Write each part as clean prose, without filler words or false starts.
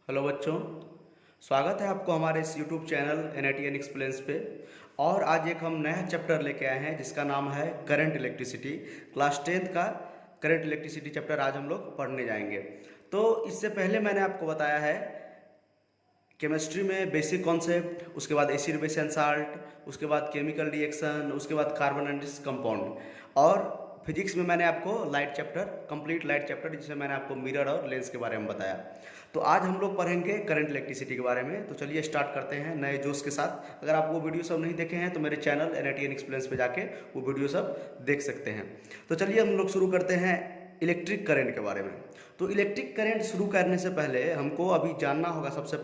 Hello बच्चों, स्वागत है आपको हमारे इस यूट्यूब चैनल NITN एक्सप्लेन्स पे। और आज एक हम नया चैप्टर लेके आए हैं जिसका नाम है करंट इलेक्ट्रिसिटी। क्लास 10th का करंट इलेक्ट्रिसिटी चैप्टर आज हम लोग पढ़ने जाएंगे। तो इससे पहले मैंने आपको बताया है केमिस्ट्री में बेसिक कॉन्सेप्ट, उसके बाद एसिड बेस एंड साल्ट, उसके बाद केमिकल रिएक्शन, उसके बाद कार्बन एंड कंपाउंड। और फिजिक्स में मैंने आपको light chapter, complete light chapter, जिसमें मैंने आपको मिरर और लेंस के बारे में बताया। तो आज हम लोग पढ़ेंगे करंट इलेक्ट्रिसिटी के बारे में। तो चलिए स्टार्ट करते हैं नए जोश के साथ। अगर आप वो वीडियो सब नहीं देखे हैं तो मेरे चैनल NITN एक्सप्लेन्स पे जाके वो वीडियो सब देख सकते हैं। तो चलिए हम लोग शुरू करते हैं इलेक्ट्रिक करंट के बारे में। तो इलेक्ट्रिक करंट शुरू करने से पहले हमको अभी जानना होगा, सबसे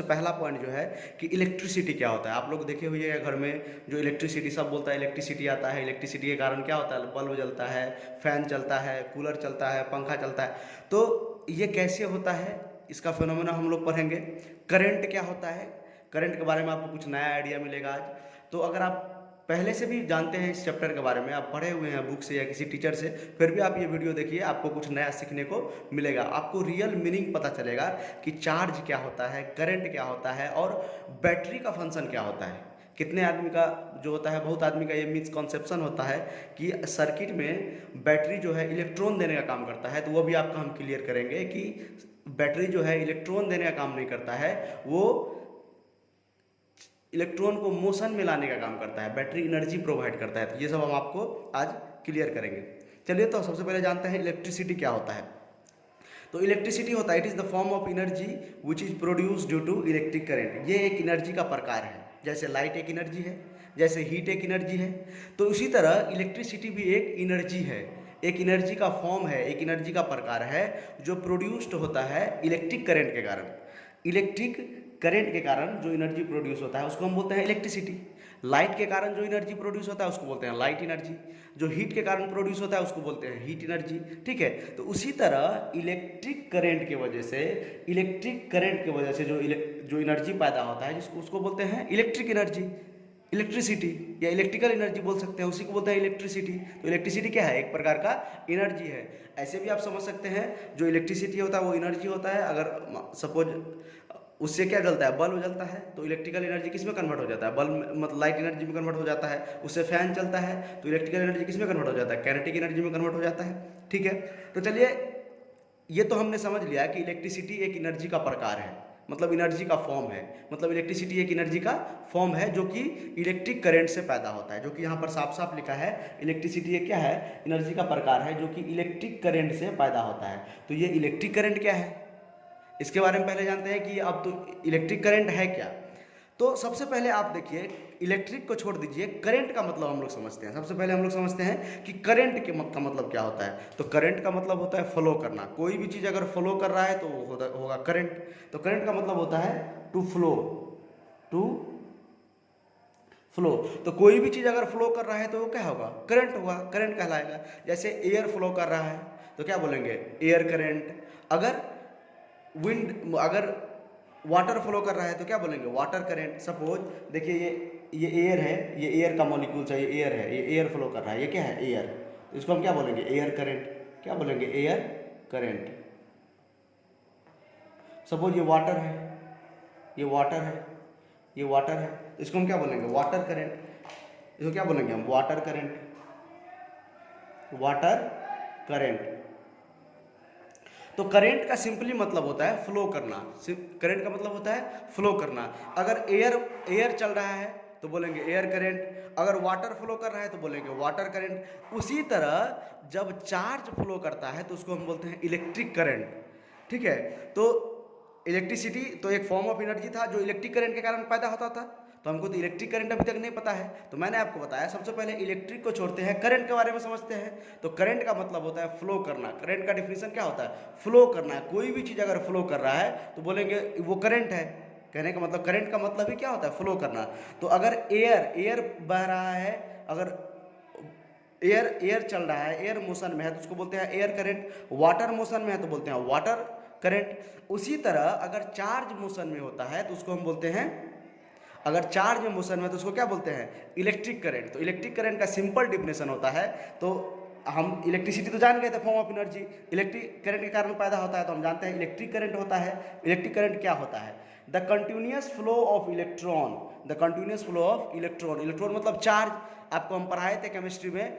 पहला पॉइंट जो है कि इलेक्ट्रिसिटी क्या होता है। आप लोग देखे हुए हैं घर में जो इलेक्ट्रिसिटी सब बोलता है, इलेक्ट्रिसिटी आता है। इलेक्ट्रिसिटी के कारण क्या होता है? बल्ब जलता है, फैन चलता है, कूलर चलता है, पंखा चलता है। तो ये कैसे होता है, इसका फिनोमेना हम लोग पढ़ेंगे। करंट क्या होता है, करंट के बारे में आपको कुछ नया आइडिया मिलेगा आज। तो अगर आप पहले से भी जानते हैं इस चैप्टर के बारे में, आप पढ़े हुए हैं बुक से या किसी टीचर से, फिर भी आप ये वीडियो देखिए, आपको कुछ नया सीखने को मिलेगा। आपको रियल मीनिंग पता चलेगा कि चार्ज क्या होता है, करंट क्या होता है और बैटरी का फंक्शन क्या होता है। कितने आदमी का जो होता है, बहुत आदमी का ये मिसकॉन्सेप्शन होता है कि सर्किट में बैटरी जो है इलेक्ट्रॉन देने का काम करता है। तो वो भी आपका हम क्लियर करेंगे कि बैटरी जो है इलेक्ट्रॉन देने का काम नहीं करता है, वो इलेक्ट्रॉन को मोशन में लाने का काम करता है। बैटरी एनर्जी प्रोवाइड करता है। तो ये सब हम आपको आज क्लियर करेंगे। चलिए, तो सबसे पहले जानते हैं इलेक्ट्रिसिटी क्या होता है। तो इलेक्ट्रिसिटी होता है, it is the form of energy which is produce due to electric current. ये एक एनर्जी का प्रकार है। जैसे लाइट एक एनर्जी है, जैसे हीट एक एनर्जी है, तो उसी तरह इलेक्ट्रिसिटी भी एक एनर्जी है, एक एनर्जी का फॉर्म है, एक एनर्जी का प्रकार है जो प्रोड्यूस्ड होता है इलेक्ट्रिक करंट के कारण। इलेक्ट्रिक करंट के कारण जो एनर्जी प्रोड्यूस होता है उसको हम बोलते हैं इलेक्ट्रिसिटी। लाइट के कारण जो एनर्जी प्रोड्यूस होता है उसको बोलते हैं लाइट एनर्जी। जो हीट के कारण प्रोड्यूस होता है उसको बोलते हैं हीट एनर्जी। ठीक है, तो उसी तरह इलेक्ट्रिक करंट के वजह से जो एनर्जी पैदा होता है, जिसको उसको बोलते हैं इलेक्ट्रिक एनर्जी, इलेक्ट्रिसिटी, या इलेक्ट्रिकल एनर्जी बोल सकते हैं, उसी को बोलते हैं इलेक्ट्रिसिटी। तो इलेक्ट्रिसिटी क्या है? एक प्रकार का एनर्जी है। ऐसे भी आप समझ सकते हैं, जो इलेक्ट्रिसिटी होता है वो एनर्जी होता है। अगर सपोज उससे क्या जलता है? बल्ब जलता है, तो इलेक्ट्रिकल एनर्जी किस में कन्वर्ट हो जाता है? बल्ब मतलब लाइट एनर्जी में कन्वर्ट हो जाता है। उससे फैन चलता है, तो इलेक्ट्रिकल एनर्जी किस में कन्वर्ट हो जाता है? काइनेटिक एनर्जी में कन्वर्ट हो जाता है। ठीक है, तो चलिए, ये तो हमने समझ लिया कि इलेक्ट्रिसिटी एक एनर्जी का प्रकार है, मतलब एनर्जी का फॉर्म है। मतलब इलेक्ट्रिसिटी एक एनर्जी का फॉर्म है जो कि इलेक्ट्रिक करंट से पैदा होता है, जो कि यहाँ पर साफ साफ लिखा है। इलेक्ट्रिसिटी एक क्या है? एनर्जी का प्रकार है जो कि इलेक्ट्रिक करंट से पैदा होता है। तो ये इलेक्ट्रिक करंट क्या है, इसके बारे में पहले जानते हैं कि अब तो इलेक्ट्रिक करंट है क्या। तो सबसे पहले आप देखिए, इलेक्ट्रिक को छोड़ दीजिए, करंट का मतलब हम लोग समझते हैं। सबसे पहले हम लोग समझते हैं कि करंट का मतलब क्या होता है। तो करंट का मतलब होता है फ्लो करना। कोई भी चीज़ अगर फ्लो कर रहा है तो वो होगा करंट। तो करंट का मतलब होता है टू फ्लो, टू फ्लो। तो कोई भी चीज़ अगर फ्लो कर रहा है तो वो क्या होगा? करंट होगा, करंट कहलाएगा। जैसे एयर फ्लो कर रहा है तो क्या बोलेंगे? Air current. अगर वाटर फ्लो कर रहा है तो क्या बोलेंगे? Water current. सपोज देखिए, ये एयर है, ये एयर का मॉलिक्यूल्स है, ये एयर है, ये एयर फ्लो कर रहा है, ये क्या है? एयर। तो इसको हम क्या बोलेंगे? Air current. क्या बोलेंगे? Air current. सपोज ये वाटर है, ये वाटर है, ये वाटर है, तो इसको हम क्या बोलेंगे? Water current. इसको क्या बोलेंगे हम? Water current, water current. तो करंट का सिंपली मतलब होता है फ्लो करना। करंट का मतलब होता है फ्लो करना। अगर एयर चल रहा है तो बोलेंगे एयर करंट। अगर वाटर फ्लो कर रहा है तो बोलेंगे वाटर करंट। उसी तरह जब चार्ज फ्लो करता है तो उसको हम बोलते हैं इलेक्ट्रिक करंट। ठीक है, तो इलेक्ट्रिसिटी तो एक फॉर्म ऑफ एनर्जी था जो इलेक्ट्रिक करंट के कारण पैदा होता था। तो हमको तो इलेक्ट्रिक करंट अभी तक नहीं पता है, तो मैंने आपको बताया। सबसे पहले इलेक्ट्रिक को छोड़ते हैं, करंट के बारे में समझते हैं। तो करंट का मतलब होता है फ्लो करना। करंट का डिफिनेशन क्या होता है? फ्लो करना। कोई भी चीज़ अगर फ्लो कर रहा है तो बोलेंगे वो करंट है। कहने का मतलब, करंट का मतलब ही क्या होता है? फ्लो करना। तो अगर एयर बह रहा है, अगर एयर चल रहा है, एयर मोशन में है, तो उसको बोलते हैं एयर करंट। वाटर मोशन में है तो बोलते हैं वाटर करंट। उसी तरह अगर चार्ज मोशन में होता है तो उसको हम बोलते हैं, अगर चार्ज में मोशन में तो उसको क्या बोलते हैं? Electric current. तो इलेक्ट्रिक करंट का सिंपल डिफिनेशन होता है, तो हम इलेक्ट्रिसिटी तो जान गए थे, form of energy. Electric current के कारण पैदा होता है, तो हम जानते हैं इलेक्ट्रिक करंट होता है। इलेक्ट्रिक करंट क्या होता है? The continuous flow of electron, the continuous flow of electron. Electron मतलब चार्ज, आपको हम पढ़ाए थे केमिस्ट्री में,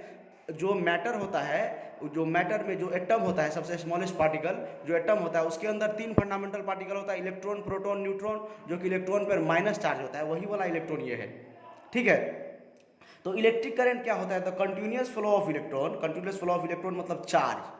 जो मैटर होता है, जो मैटर में जो एटम होता है, सबसे स्मॉलेस्ट पार्टिकल जो एटम होता है, उसके अंदर 3 फंडामेंटल पार्टिकल होता है, इलेक्ट्रॉन, प्रोटॉन, न्यूट्रॉन, जो कि इलेक्ट्रॉन पर माइनस चार्ज होता है, वही वाला इलेक्ट्रॉन ये है, ठीक है। तो इलेक्ट्रिक करंट क्या होता है? तो continuous flow of electron, continuous flow of electron मतलब charge,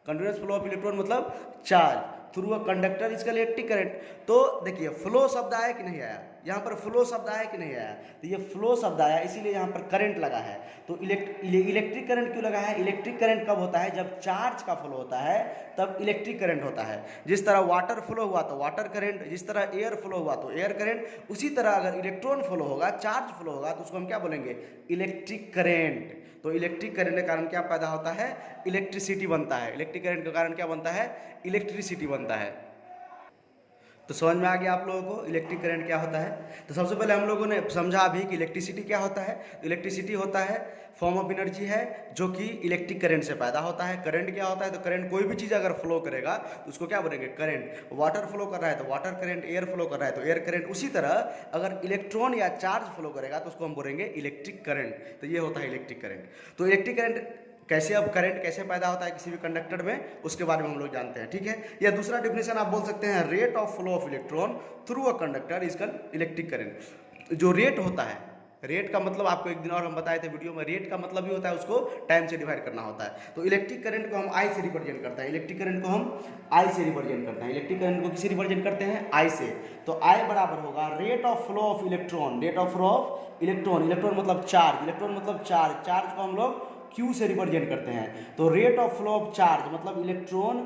continuous flow of electron मतलब चार्ज थ्रू अ कंडक्टर, इसका इलेक्ट्रिक करंट। तो देखिए फ्लो शब्द आया कि नहीं आया, यहाँ पर फ्लो शब्द आया कि नहीं आया, तो ये फ्लो शब्द आया, इसीलिए यहाँ पर करंट लगा है। तो इलेक्ट्रिक करंट क्यों लगा है? इलेक्ट्रिक करंट कब होता है? जब चार्ज का फ्लो होता है तब इलेक्ट्रिक करंट होता है। जिस तरह वाटर फ्लो हुआ तो वाटर करंट, जिस तरह एयर फ्लो हुआ तो एयर करंट, उसी तरह अगर इलेक्ट्रॉन फ्लो होगा, चार्ज फ्लो होगा, तो उसको हम क्या बोलेंगे? Electric current. तो इलेक्ट्रिक करंट के कारण क्या पैदा होता है? इलेक्ट्रिसिटी बनता है। इलेक्ट्रिक करंट के कारण क्या बनता है? इलेक्ट्रिसिटी बनता है। तो समझ में आ गया आप लोगों को इलेक्ट्रिक करंट क्या होता है। तो सबसे पहले हम लोगों ने समझा अभी कि इलेक्ट्रिसिटी क्या होता है। इलेक्ट्रिसिटी होता है फॉर्म ऑफ एनर्जी है जो कि इलेक्ट्रिक करंट से पैदा होता है। करंट क्या होता है? तो करंट कोई भी चीज़ अगर फ्लो करेगा तो उसको क्या बोलेंगे? करंट। वाटर फ्लो कर रहा है तो वाटर करंट, एयर फ्लो कर रहा है तो एयर करंट। उसी तरह अगर इलेक्ट्रॉन या चार्ज फ्लो करेगा तो उसको हम बोलेंगे इलेक्ट्रिक करंट। तो ये होता है इलेक्ट्रिक करंट। तो इलेक्ट्रिक करंट कैसे, अब करंट कैसे पैदा होता है किसी भी कंडक्टर में, उसके बारे में हम लोग जानते हैं, ठीक है। या दूसरा डिफिनेशन आप बोल सकते हैं, rate of flow of electron through a conductor is called electric current. जो रेट होता है, रेट का मतलब आपको एक दिन और हम बताए थे वीडियो में, रेट का मतलब ही होता है उसको टाइम से डिवाइड करना होता है। तो इलेक्ट्रिक करंट को हम आई से रिप्रेजेंट करते हैं, इलेक्ट्रिक करंट को हम आई से रिप्रेजेंट करते हैं। इलेक्ट्रिक करंट को किसी रिप्रेजेंट करते हैं? आई से। तो आई बराबर होगा rate of flow of electron, rate of flow of electron, electron मतलब चार्ज, इलेक्ट्रॉन मतलब चार्ज, चार्ज को हम लोग Q से रिप्रेजेंट करते हैं। तो rate of flow of charge मतलब electron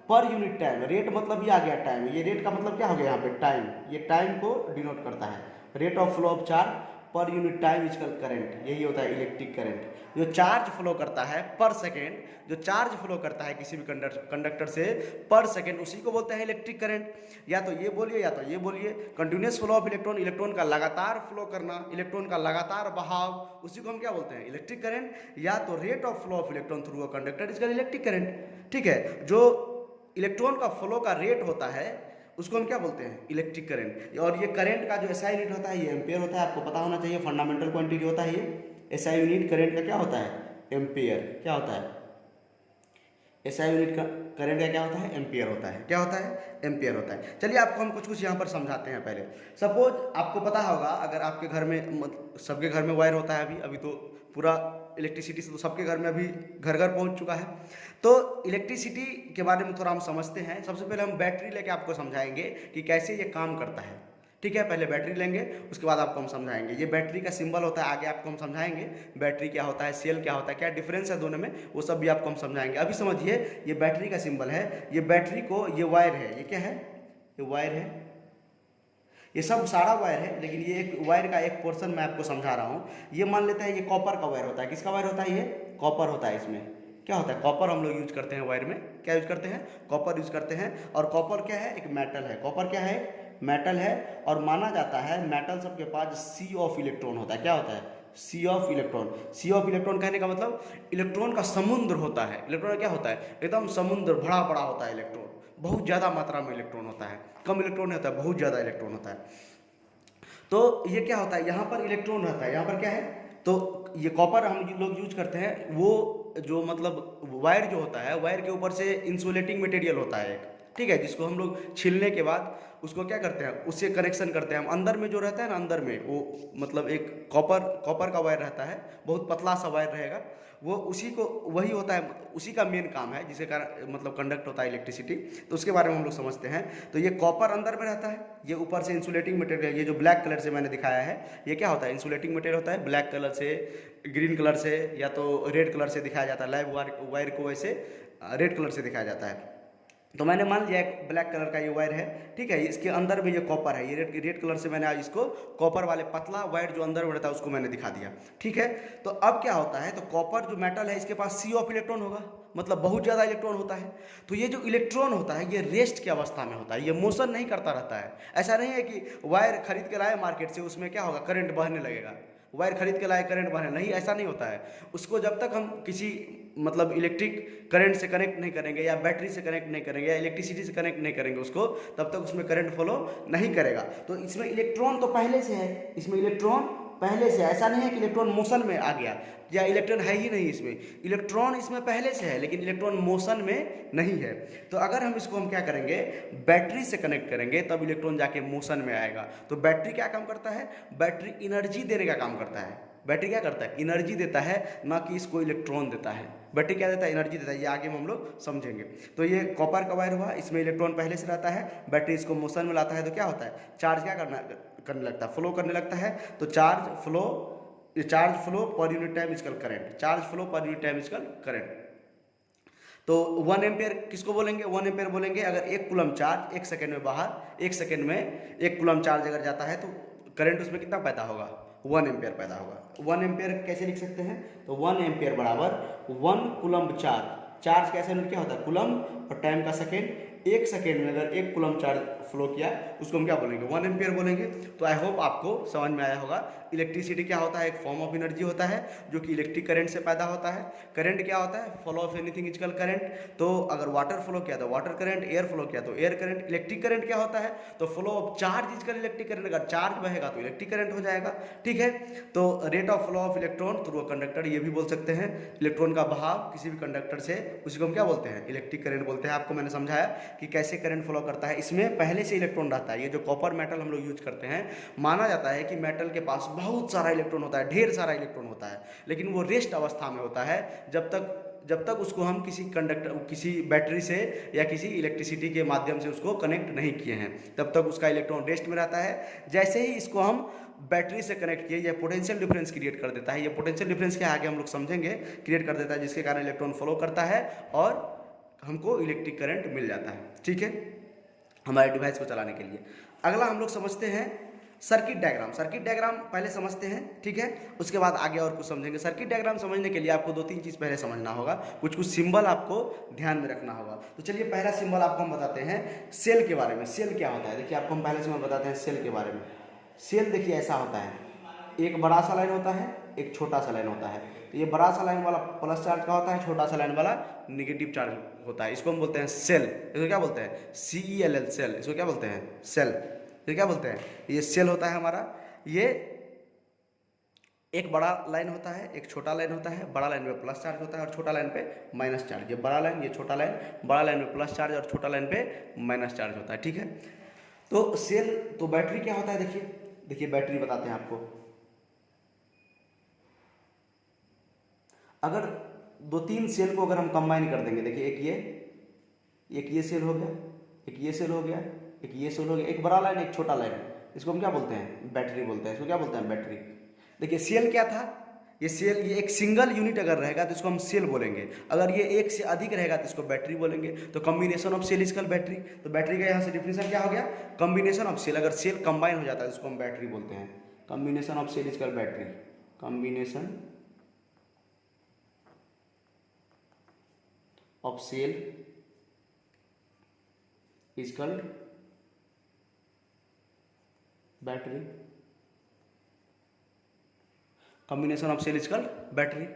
per unit time, rate मतलब ये आ गया टाइम, ये रेट का मतलब क्या हो गया यहाँ पे? टाइम, ये टाइम को डिनोट करता है। Rate of flow of charge पर unit time is called current, यही होता है इलेक्ट्रिक करंट। जो चार्ज फ्लो करता है पर सेकेंड, जो चार्ज फ्लो करता है किसी भी कंडक्टर से पर सेकेंड, उसी को बोलते हैं इलेक्ट्रिक करंट। या तो ये बोलिए या तो ये बोलिए, continuous flow of electron, electron का लगातार फ्लो करना, इलेक्ट्रॉन का लगातार बहाव, उसी को हम क्या बोलते हैं? Electric current. या तो rate of flow of electron through a conductor is called electric current, ठीक है। जो इलेक्ट्रॉन का फ्लो का रेट होता है उसको हम क्या बोलते हैं? Electric current. और ये करंट का जो एसआई यूनिट होता है ये एम्पेयर होता है, आपको पता होना चाहिए, फंडामेंटल क्वांटिटी होता है ये। एसआई यूनिट करंट का क्या होता है? एम्पेयर। क्या होता है? एसआई यूनिट का करंट का क्या होता है? एम्पेयर होता है। क्या होता है? एम्पेयर होता है। चलिए आपको हम कुछ कुछ यहाँ पर समझाते हैं। पहले सपोज आपको पता होगा, अगर आपके घर में, सबके घर में वायर होता है, अभी तो पूरा इलेक्ट्रिसिटी से तो सबके घर में अभी घर घर पहुंच चुका है। तो इलेक्ट्रिसिटी के बारे में थोड़ा हम समझते हैं। सबसे पहले हम बैटरी लेके आपको समझाएंगे कि कैसे ये काम करता है, ठीक है। पहले बैटरी लेंगे, उसके बाद आपको हम समझाएंगे। ये बैटरी का सिंबल होता है, आगे आपको हम समझाएंगे बैटरी क्या होता है, सेल क्या होता है, क्या डिफरेंस है दोनों में, वो सब भी आपको हम समझाएंगे। अभी समझिए, ये बैटरी का सिंबल है, ये बैटरी को, ये वायर है, ये क्या है? ये वायर है, ये सब सारा वायर है, लेकिन ये एक वायर का एक पोर्शन मैं आपको समझा रहा हूँ। ये मान लेते हैं ये कॉपर का वायर होता है। किसका वायर होता है? ये कॉपर होता है। इसमें क्या होता है? कॉपर हम लोग यूज करते हैं वायर में। क्या यूज करते हैं? कॉपर यूज करते हैं। और कॉपर क्या है? एक मेटल है। कॉपर क्या है? मेटल है। और माना जाता है मेटल सबके पास सी ऑफ इलेक्ट्रॉन होता है। क्या होता है? Sea of electron. Sea of electron कहने का मतलब इलेक्ट्रॉन का समुद्र होता है। इलेक्ट्रॉन क्या होता है? एकदम समुद्र बड़ा बड़ा होता है इलेक्ट्रॉन, बहुत ज़्यादा मात्रा में इलेक्ट्रॉन होता है, कम इलेक्ट्रॉन नहीं होता है, बहुत ज़्यादा इलेक्ट्रॉन होता है। तो ये क्या होता है? यहाँ पर इलेक्ट्रॉन रहता है, यहाँ पर क्या है? तो ये कॉपर हम लोग यूज करते हैं। वो जो मतलब वायर जो होता है, वायर के ऊपर से इंसुलेटिंग मटेरियल होता है एक, ठीक है, जिसको हम लोग छीलने के बाद उसको क्या करते हैं? उससे कनेक्शन करते हैं हम। अंदर में जो रहता है ना, अंदर में वो मतलब एक कॉपर का वायर रहता है, बहुत पतला सा वायर रहेगा, वो उसी को, वही होता है, उसी का मेन काम है, जिसके कारण मतलब कंडक्ट होता है इलेक्ट्रिसिटी। तो उसके बारे में हम लोग समझते हैं। तो ये कॉपर अंदर में रहता है, ये ऊपर से इंसुलेटिंग मटेरियल, ये जो ब्लैक कलर से मैंने दिखाया है, ये क्या होता है? इंसुलेटिंग मटेरियल होता है। ब्लैक कलर से, ग्रीन कलर से, या तो रेड कलर से दिखाया जाता है। लाइव वायर को वैसे रेड कलर से दिखाया जाता है। तो मैंने मान लिया एक ब्लैक कलर का ये वायर है, ठीक है, इसके अंदर में ये कॉपर है, ये रेड कलर से मैंने आज इसको कॉपर वाले पतला वायर जो अंदर में रहता है उसको मैंने दिखा दिया, ठीक है। तो अब क्या होता है? तो कॉपर जो मेटल है इसके पास सी ऑफ इलेक्ट्रॉन होगा, मतलब बहुत ज़्यादा इलेक्ट्रॉन होता है। तो ये जो इलेक्ट्रॉन होता है ये रेस्ट की अवस्था में होता है, ये मोशन नहीं करता रहता है। ऐसा नहीं है कि वायर खरीद के लाए मार्केट से, उसमें क्या होगा? करंट बहने लगेगा। वायर खरीद के लाए, करंट बहने, नहीं, ऐसा नहीं होता है। उसको जब तक हम किसी मतलब इलेक्ट्रिक करंट से कनेक्ट नहीं करेंगे या बैटरी से कनेक्ट नहीं करेंगे या इलेक्ट्रिसिटी से कनेक्ट नहीं करेंगे उसको, तब तक उसमें करंट फ्लो नहीं करेगा। तो इसमें इलेक्ट्रॉन तो पहले से है, इसमें इलेक्ट्रॉन पहले से, ऐसा नहीं है कि इलेक्ट्रॉन मोशन में आ गया या इलेक्ट्रॉन है ही नहीं इसमें, इलेक्ट्रॉन इसमें पहले से है लेकिन इलेक्ट्रॉन मोशन में नहीं है। तो अगर हम इसको हम क्या करेंगे, बैटरी से कनेक्ट करेंगे तब इलेक्ट्रॉन जाके मोशन में आएगा। तो बैटरी क्या काम करता है, बैटरी एनर्जी देने का काम करता है। बैटरी क्या करता है, एनर्जी देता है, ना कि इसको इलेक्ट्रॉन देता है। बैटरी क्या देता है, एनर्जी देता है। ये आगे हम लोग समझेंगे। तो ये कॉपर का वायर हुआ, इसमें इलेक्ट्रॉन पहले से रहता है, बैटरी इसको मोशन में लाता है। तो क्या होता है, चार्ज क्या करने लगता है, फ्लो करने लगता है। तो charge flow per unit time is equal current, charge flow per unit time is equal current. तो 1 एम्पियर किसको बोलेंगे, 1 एम्पियर बोलेंगे अगर 1 कूलम चार्ज 1 सेकेंड में बाहर, 1 सेकेंड में 1 कूलम चार्ज अगर जाता है तो करंट उसमें कितना पैदा होगा, 1 एम्पियर पैदा होगा। 1 एम्पियर कैसे लिख सकते हैं, तो 1 एम्पियर बराबर 1 कूलम चार्ज। चार्ज का यूनिट क्या होता है, कूलम, और टाइम का सेकेंड। 1 सेकेंड में अगर 1 कूलम चार्ज फ्लो किया उसको हम क्या बोलेंगे, 1 एम्पियर बोलेंगे। तो आई होप आपको समझ में आया होगा। इलेक्ट्रिसिटी क्या होता है, एक फॉर्म ऑफ एनर्जी होता है जो कि इलेक्ट्रिक करंट से पैदा होता है। करंट क्या होता है, flow of anything is called current. तो अगर वाटर फ्लो किया तो वाटर करंट, एयर फ्लो किया तो एयर करंट। इलेक्ट्रिक करंट क्या होता है, तो flow of charge is called electric current. अगर चार्ज बहेगा तो इलेक्ट्रिक करंट हो जाएगा, ठीक है। तो rate of flow of electron through a conductor, ये भी बोल सकते हैं। इलेक्ट्रॉन का बहाव किसी भी कंडक्टर से, उसी को हम क्या बोलते हैं, इलेक्ट्रिक करंट बोलते हैं। आपको मैंने समझाया कि कैसे करंट फ्लो करता है। इसमें पहले से इलेक्ट्रॉन रहता है। ये जो कॉपर मेटल हम लोग यूज करते हैं, माना जाता है कि मेटल के पास बहुत सारा इलेक्ट्रॉन होता है, ढेर सारा इलेक्ट्रॉन होता है, लेकिन वो रेस्ट अवस्था में होता है जब तक उसको हम किसी बैटरी से या किसी इलेक्ट्रिसिटी के माध्यम से उसको कनेक्ट नहीं किए हैं, तब तक उसका इलेक्ट्रॉन रेस्ट में रहता है। जैसे ही इसको हम बैटरी से कनेक्ट किए, यह पोटेंशियल डिफरेंस क्रिएट कर देता है। ये पोटेंशियल डिफरेंस क्या आगे हम लोग समझेंगे, क्रिएट कर देता है, जिसके कारण इलेक्ट्रॉन फ्लो करता है और हमको इलेक्ट्रिक करंट मिल जाता है, ठीक है, हमारे डिवाइस को चलाने के लिए। अगला हम लोग समझते हैं सर्किट डायग्राम। सर्किट डायग्राम पहले समझते हैं, ठीक है, उसके बाद आगे और कुछ समझेंगे। सर्किट डायग्राम समझने के लिए आपको 2-3 चीज़ पहले समझना होगा, कुछ सिंबल आपको ध्यान में रखना होगा। तो चलिए पहला सिंबल आपको हम बताते हैं सेल के बारे में। सेल क्या होता है, देखिए आपको हम पहले सिंबल बताते हैं सेल के बारे में। सेल देखिए ऐसा होता है, एक बड़ा सा लाइन होता है, एक छोटा सा लाइन होता है। तो ये बड़ा सा लाइन वाला प्लस चार्ज का होता है, छोटा सा लाइन वाला निगेटिव चार्ज होता है। इसको हम बोलते हैं सेल। इसको क्या बोलते हैं, CELL, सेल। इसको क्या बोलते हैं, सेल। ये क्या बोलते हैं, ये सेल होता है हमारा। ये एक बड़ा लाइन होता है, एक छोटा लाइन होता है। बड़ा लाइन पे प्लस चार्ज होता है और छोटा लाइन पे माइनस चार्ज। ये बड़ा लाइन, ये छोटा लाइन, बड़ा लाइन पे प्लस चार्ज और छोटा लाइन पे माइनस चार्ज होता है, ठीक है। तो सेल, तो बैटरी क्या होता है, देखिए बैटरी बताते हैं आपको। अगर 2-3 सेल को अगर हम कंबाइन कर देंगे, देखिए एक ये सेल हो गया, एक ये सेल हो गया, एक ये सेल हो गया, एक बड़ा लाइन एक छोटा लाइन, इसको हम क्या बोलते हैं, बैटरी बोलते हैं। इसको क्या बोलते हैं, बैटरी। देखिए सेल क्या था, ये सेल, ये एक सिंगल यूनिट अगर रहेगा तो इसको हम सेल बोलेंगे। अगर ये एक से अधिक रहेगा तो इसको बैटरी बोलेंगे। तो combination of cell is called battery. तो बैटरी का यहाँ से डिफिनेशन क्या हो गया, कॉम्बिनेशन ऑफ सेल। अगर सेल कंबाइन हो जाता है तो इसको हम बैटरी बोलते हैं। Combination of cell is called battery. Combination of cell is called battery. Combination of cell is called battery,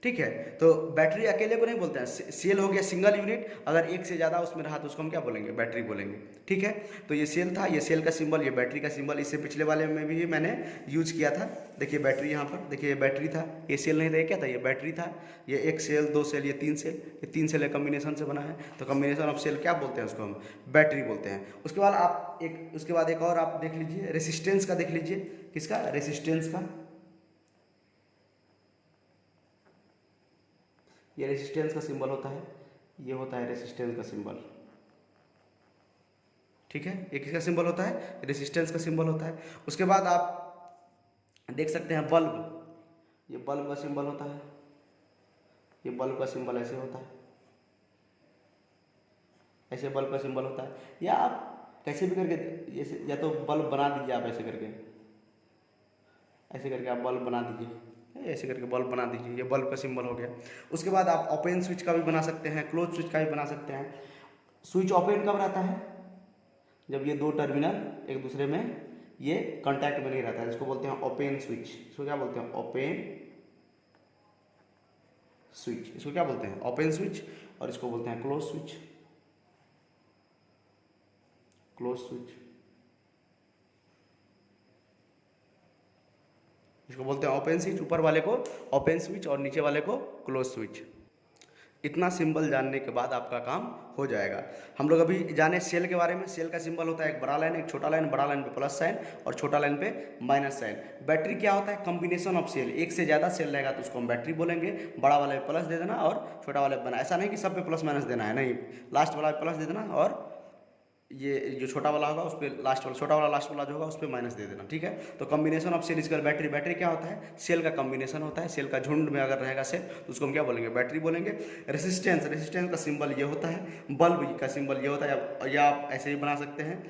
ठीक है। तो बैटरी अकेले को नहीं बोलते हैं, सेल हो गया सिंगल यूनिट, अगर एक से ज़्यादा उसमें रहा तो उसको हम क्या बोलेंगे, बैटरी बोलेंगे, ठीक है। तो ये सेल था, ये सेल का सिंबल, ये बैटरी का सिंबल। इससे पिछले वाले में भी मैंने यूज किया था। देखिए बैटरी यहाँ पर, देखिए ये बैटरी था, ये सेल नहीं था, ये क्या था, ये बैटरी था। ये 1 सेल 2 सेल, ये 3 सेल, ये 3 सेल कॉम्बिनेशन से बना है। तो कॉम्बिनेशन ऑफ सेल क्या बोलते हैं, उसको हम बैटरी बोलते हैं। उसके बाद एक और आप देख लीजिए, रेसिस्टेंस का देख लीजिए। किसका, रेसिस्टेंस का। ये रेसिस्टेंस का सिंबल होता है, ये होता है रेसिस्टेंस का सिंबल, ठीक है। ये किसका सिंबल होता है, रेसिस्टेंस का सिंबल होता है। उसके बाद आप देख सकते हैं बल्ब, ये बल्ब का सिंबल होता है। ये बल्ब का सिंबल ऐसे होता है, ऐसे बल्ब का सिंबल होता है। या आप कैसे भी करके ऐसे, या तो बल्ब बना दीजिए आप ऐसे करके आप बल्ब बना दीजिए, ऐसे करके बल्ब बना दीजिए, ये बल्ब का सिंबल हो गया। उसके बाद आप ओपन स्विच का भी बना सकते हैं, क्लोज स्विच का भी बना सकते हैं। स्विच ओपन कब रहता है, जब ये 2 टर्मिनल एक दूसरे में ये कांटेक्ट में नहीं रहता है, इसको बोलते हैं ओपन स्विच। इसको क्या बोलते हैं, ओपन स्विच। इसको क्या बोलते हैं? ओपन स्विच, और इसको बोलते हैं क्लोज स्विच। क्लोज स्विच इसको बोलते हैं ओपन स्विच, ऊपर वाले को ओपन स्विच और नीचे वाले को क्लोज स्विच। इतना सिंबल जानने के बाद आपका काम हो जाएगा। हम लोग अभी जाने सेल के बारे में। सेल का सिंबल होता है एक बड़ा लाइन, एक छोटा लाइन, बड़ा लाइन पे प्लस साइन और छोटा लाइन पे माइनस साइन। बैटरी क्या होता है? Combination of cell. एक से ज़्यादा सेल रहेगा तो उसको हम बैटरी बोलेंगे। बड़ा वाले पे प्लस दे देना और छोटा वाले पे बना। ऐसा नहीं कि सब पे प्लस माइनस देना है, नहीं, लास्ट वाला पे प्लस दे देना और ये जो छोटा वाला होगा उस पर लास्ट वाला, छोटा वाला लास्ट वाला जो होगा उस पर माइनस दे देना, ठीक है। तो combination of cell is called battery. Battery क्या होता है? सेल का कॉम्बिनेशन होता है। सेल का झुंड में अगर रहेगा सेल तो उसको हम क्या बोलेंगे? बैटरी बोलेंगे। रेसिस्टेंस, रेसिस्टेंस का सिंबल ये होता है। बल्ब का सिंबल ये होता है, या आप ऐसे ही बना सकते हैं।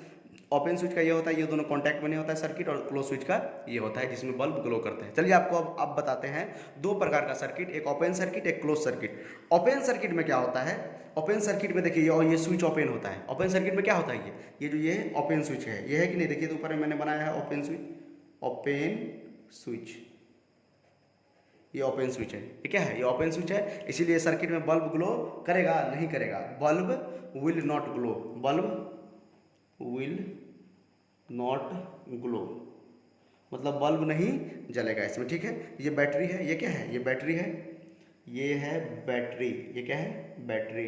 ओपन स्विच का ये होता है, ये दोनों कॉन्टैक्ट में नहीं होता है सर्किट, और क्लोज स्विच का ये होता है जिसमें बल्ब ग्लो करते हैं। चलिए आपको अब बताते हैं दो प्रकार का सर्किट, एक ओपन सर्किट, एक क्लोज सर्किट। ओपन सर्किट में क्या होता है? ओपन सर्किट में देखिए ये स्विच ओपन होता है। ओपन सर्किट में क्या होता है? ये जो ये ओपन स्विच है, ये है कि नहीं? देखिए तो ऊपर में मैंने बनाया है ओपन स्विच, ओपन स्विच, ये ओपन स्विच है। ये क्या है? ये ओपन स्विच है, इसीलिए सर्किट में बल्ब ग्लो करेगा? नहीं करेगा। Bulb will not glow, bulb will not glow, मतलब बल्ब नहीं जलेगा इसमें, ठीक है। ये बैटरी है, ये क्या है? ये बैटरी है, ये है बैटरी। ये क्या है? बैटरी।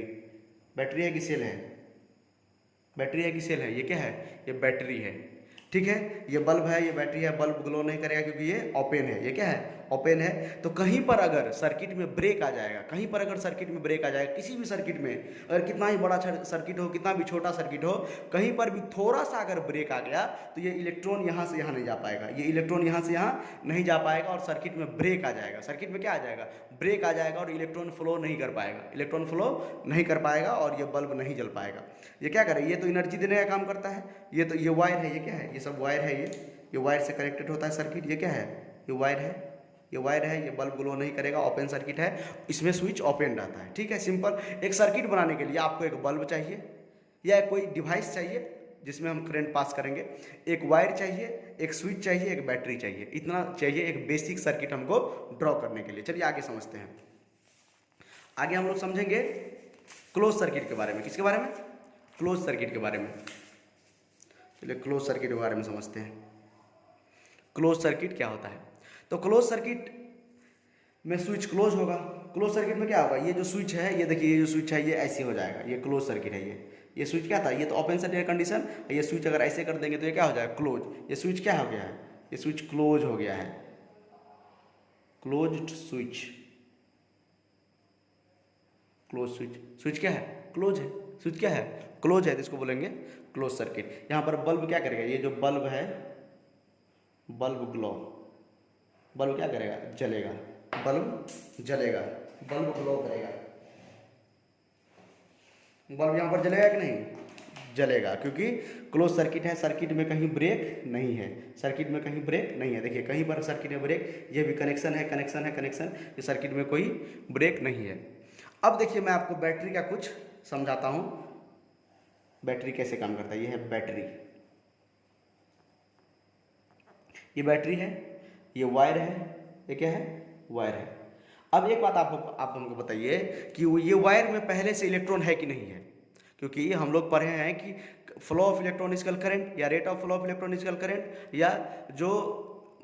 बैटरी है कि सेल है? बैटरी है कि सेल है? ये क्या है? ये बैटरी है, ठीक है। ये बल्ब है, ये बैटरी है, बल्ब ग्लो नहीं करेगा क्योंकि ये ओपन है। ये क्या है? ओपन है। तो कहीं पर अगर सर्किट में ब्रेक आ जाएगा, कहीं पर अगर सर्किट में ब्रेक आ जाएगा, किसी भी सर्किट में, अगर कितना ही बड़ा सर्किट हो, कितना भी छोटा सर्किट हो, कहीं पर भी थोड़ा सा अगर ब्रेक आ गया तो ये इलेक्ट्रॉन यहाँ से यहाँ नहीं जा पाएगा, ये इलेक्ट्रॉन यहाँ से यहाँ नहीं जा पाएगा और सर्किट में ब्रेक आ जाएगा। सर्किट में क्या आ जाएगा? ब्रेक आ जाएगा और इलेक्ट्रॉन फ्लो नहीं कर पाएगा, इलेक्ट्रॉन फ्लो नहीं कर पाएगा और ये बल्ब नहीं जल पाएगा। ये क्या करे? ये तो एनर्जी देने का काम करता है। ये तो ये वायर है, ये क्या है? ये सब वायर है, ये वायर से कनेक्टेड होता है सर्किट। ये क्या है? ये वायर है, ये वायर है, ये बल्ब ग्लो नहीं करेगा, ओपन सर्किट है, इसमें स्विच ओपन रहता है, ठीक है। सिंपल। एक सर्किट बनाने के लिए आपको एक बल्ब चाहिए या कोई डिवाइस चाहिए जिसमें हम करंट पास करेंगे, एक वायर चाहिए, एक स्विच चाहिए, एक बैटरी चाहिए। इतना चाहिए एक बेसिक सर्किट हमको ड्रॉ करने के लिए। चलिए आगे समझते हैं। आगे हम लोग समझेंगे क्लोज सर्किट के बारे में। किसके बारे में? क्लोज सर्किट के बारे में। चलिए क्लोज सर्किट के बारे में समझते हैं। क्लोज सर्किट क्या होता है? तो क्लोज सर्किट में स्विच क्लोज होगा। क्लोज सर्किट में क्या होगा? ये जो स्विच है, ये देखिए, ये जो स्विच है ये ऐसे हो जाएगा, ये क्लोज सर्किट है। ये स्विच क्या था? ये तो ओपन सर्किट कंडीशन। ये स्विच अगर ऐसे कर देंगे तो ये क्या हो जाएगा? क्लोज। ये स्विच क्या हो गया है? ये स्विच क्लोज हो गया है, closed switch. Close switch, switch क्या है? क्लोज है। स्विच क्या है? क्लोज है, तो इसको बोलेंगे क्लोज सर्किट। यहाँ पर बल्ब क्या करेगा? ये जो बल्ब है, बल्ब ग्लो, बल्ब क्या करेगा? जलेगा, बल्ब जलेगा, बल्ब ग्लो करेगा। बल्ब यहाँ पर जलेगा कि नहीं? जलेगा, क्योंकि क्लोज सर्किट है। सर्किट में कहीं ब्रेक नहीं है, सर्किट में कहीं ब्रेक नहीं है। देखिए कहीं पर सर्किट में ब्रेक, ये भी कनेक्शन है, कनेक्शन है, कनेक्शन, ये सर्किट में कोई ब्रेक नहीं है। अब देखिए मैं आपको बैटरी का कुछ समझाता हूँ, बैटरी कैसे काम करता है। ये है बैटरी, ये बैटरी है, ये वायर है, ये क्या है? वायर है। अब एक बात आप हमको बताइए कि ये वायर में पहले से इलेक्ट्रॉन है कि नहीं है? क्योंकि हम लोग पढ़े हैं कि flow of electron equal current, या rate of flow of electron equal current, या जो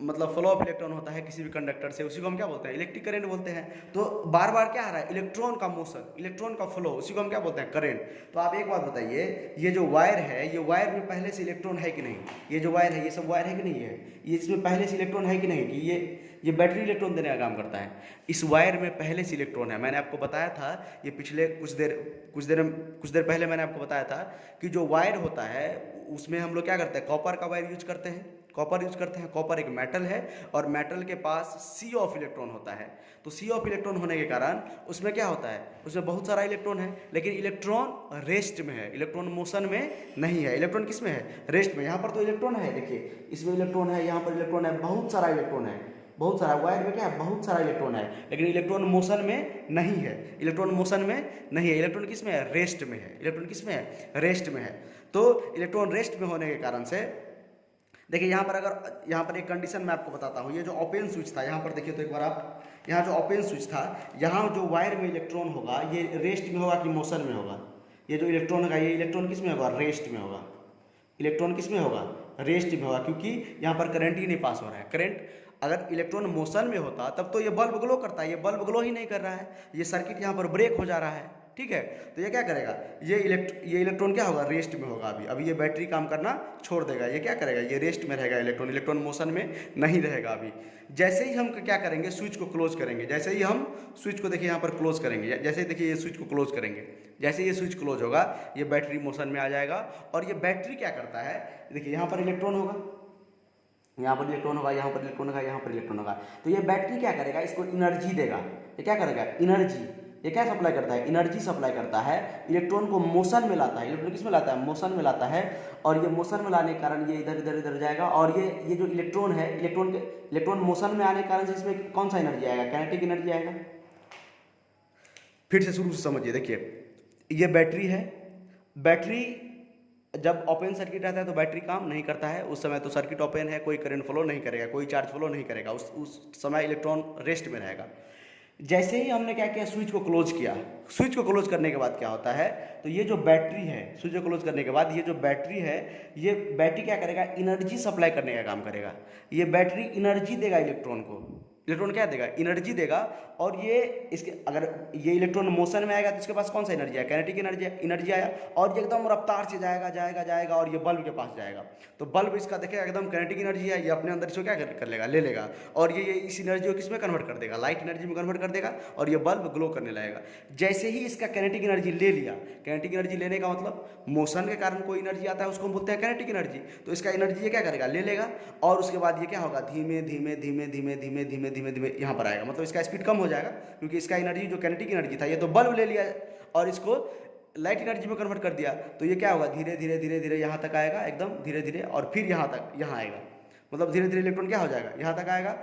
मतलब फ्लो ऑफ इलेक्ट्रॉन होता है किसी भी कंडक्टर से, उसी को हम क्या बोलते हैं? इलेक्ट्रिक करंट बोलते हैं। तो बार बार क्या आ रहा है? इलेक्ट्रॉन का मोशन, इलेक्ट्रॉन का फ्लो, उसी को हम क्या बोलते हैं? करंट। तो आप एक बात बताइए, ये जो वायर है, ये वायर में पहले से इलेक्ट्रॉन है कि नहीं? ये जो वायर है, ये सब वायर है कि नहीं है? ये इसमें पहले से इलेक्ट्रॉन है कि नहीं? कि ये बैटरी इलेक्ट्रॉन देने का काम करता है। इस वायर में पहले से इलेक्ट्रॉन है। मैंने आपको बताया था, ये पिछले कुछ देर पहले मैंने आपको बताया था कि जो वायर होता है उसमें हम लोग क्या करते हैं? कॉपर का वायर यूज करते हैं, कॉपर यूज करते हैं। कॉपर एक मेटल है और मेटल के पास सी ऑफ इलेक्ट्रॉन होता है। तो सी ऑफ इलेक्ट्रॉन होने के कारण उसमें क्या होता है? उसमें बहुत सारा इलेक्ट्रॉन है, लेकिन इलेक्ट्रॉन रेस्ट में है, इलेक्ट्रॉन मोशन में नहीं है। इलेक्ट्रॉन किस में है? रेस्ट में। यहाँ पर तो इलेक्ट्रॉन है, देखिए इसमें इलेक्ट्रॉन है, यहाँ पर इलेक्ट्रॉन है, बहुत सारा इलेक्ट्रॉन है, बहुत सारा। वायर में क्या है? बहुत सारा इलेक्ट्रॉन है, लेकिन इलेक्ट्रॉन मोशन में नहीं है, इलेक्ट्रॉन मोशन में नहीं है। इलेक्ट्रॉन किस में है? रेस्ट में है। इलेक्ट्रॉन किस में है? रेस्ट में है। तो इलेक्ट्रॉन रेस्ट में होने के कारण से देखिए यहाँ पर अगर यहाँ पर एक कंडीशन मैं आपको बताता हूँ, ये जो ओपन स्विच था यहाँ पर देखिए तो एक बार आप, यहाँ जो ओपन स्विच था, यहाँ जो वायर में इलेक्ट्रॉन होगा ये रेस्ट में होगा कि मोशन में होगा? ये जो इलेक्ट्रॉन होगा ये इलेक्ट्रॉन किस में होगा? रेस्ट में होगा। इलेक्ट्रॉन किस में होगा? रेस्ट में होगा, क्योंकि यहाँ पर करंट ही नहीं पास हो रहा है। करंट अगर इलेक्ट्रॉन मोशन में होता तब तो ये बल्ब ग्लो करता है, ये बल्ब ग्लो ही नहीं कर रहा है, ये सर्किट यहाँ पर ब्रेक हो जा रहा है, ठीक है। तो ये क्या करेगा? ये इलेक्ट्रॉन क्या होगा? रेस्ट में होगा। अभी ये बैटरी काम करना छोड़ देगा, ये क्या करेगा? ये रेस्ट में रहेगा, इलेक्ट्रॉन मोशन में नहीं रहेगा। अभी जैसे ही हम क्या करेंगे, स्विच को क्लोज करेंगे, जैसे ही हम स्विच को देखिए यहाँ पर क्लोज करेंगे, जैसे ही देखिए ये स्विच को क्लोज करेंगे, जैसे ये स्विच क्लोज होगा ये बैटरी मोशन में आ जाएगा। और ये बैटरी क्या करता है, देखिए यहाँ पर इलेक्ट्रॉन होगा, यहाँ पर इलेक्ट्रॉन होगा, यहाँ पर इलेक्ट्रॉन होगा, यहाँ पर इलेक्ट्रॉन होगा। तो ये बैटरी क्या करेगा? इसको एनर्जी देगा। ये क्या करेगा? एनर्जी। ये क्या सप्लाई करता है? एनर्जी सप्लाई करता है, इलेक्ट्रॉन को मोशन में लाता है। इलेक्ट्रॉन किस में लाता है? मोशन में लाता है। और ये मोशन में लाने के कारण ये इधर इधर इधर जाएगा, और ये जो इलेक्ट्रॉन है, इलेक्ट्रॉन मोशन में आने के कारण से इसमें कौन सा एनर्जी आएगा? काइनेटिक एनर्जी आएगा। फिर से शुरू से समझिए, देखिए ये बैटरी है। बैटरी जब ओपन सर्किट रहता है तो बैटरी काम नहीं करता है, उस समय तो सर्किट ओपन है, कोई करंट फ्लो नहीं करेगा, कोई चार्ज फ्लो नहीं करेगा, उस समय इलेक्ट्रॉन रेस्ट में रहेगा। जैसे ही हमने क्या किया, स्विच को क्लोज किया, स्विच को क्लोज करने के बाद क्या होता है, तो ये जो बैटरी है, स्विच को क्लोज करने के बाद ये जो बैटरी है, ये बैटरी क्या करेगा? एनर्जी सप्लाई करने का काम करेगा। ये बैटरी एनर्जी देगा इलेक्ट्रॉन को। इलेक्ट्रॉन क्या देगा? एनर्जी देगा। और ये इसके अगर ये इलेक्ट्रॉन मोशन में आएगा तो इसके पास कौन सा एनर्जी है? काइनेटिक एनर्जी आया। और ये एकदम रफ्तार से जाएगा और ये बल्ब के पास जाएगा। तो बल्ब इसका देखेगा एकदम काइनेटिक एनर्जी है, ये अपने अंदर इसको क्या कर लेगा? ले लेगा। और ये इस एनर्जी को किस में कन्वर्ट कर देगा? लाइट एनर्जी में कन्वर्ट कर देगा, और ये बल्ब ग्लो करने लगेगा। जैसे ही इसका काइनेटिक एनर्जी ले लिया, काइनेटिक एनर्जी लेने का मतलब मोशन के कारण कोई एनर्जी आता है उसको हम बोलते हैं काइनेटिक एनर्जी। तो इसका एनर्जी ये क्या करेगा? ले लेगा। और उसके बाद ये क्या होगा? धीमे धीमे धीमे धीमे धीमे धीमे धीमे धीमे यहाँ पर आएगा, मतलब इसका स्पीड कम हो जाएगा, क्योंकि इसका एनर्जी जो काइनेटिक एनर्जी था ये तो बल्ब ले लिया और इसको लाइट एनर्जी में कन्वर्ट कर दिया। तो ये क्या होगा? धीरे धीरे धीरे धीरे यहाँ तक आएगा, एकदम धीरे धीरे, और फिर यहाँ तक, यहाँ आएगा। मतलब धीरे धीरे इलेक्ट्रॉन क्या हो जाएगा? यहाँ तक आएगा।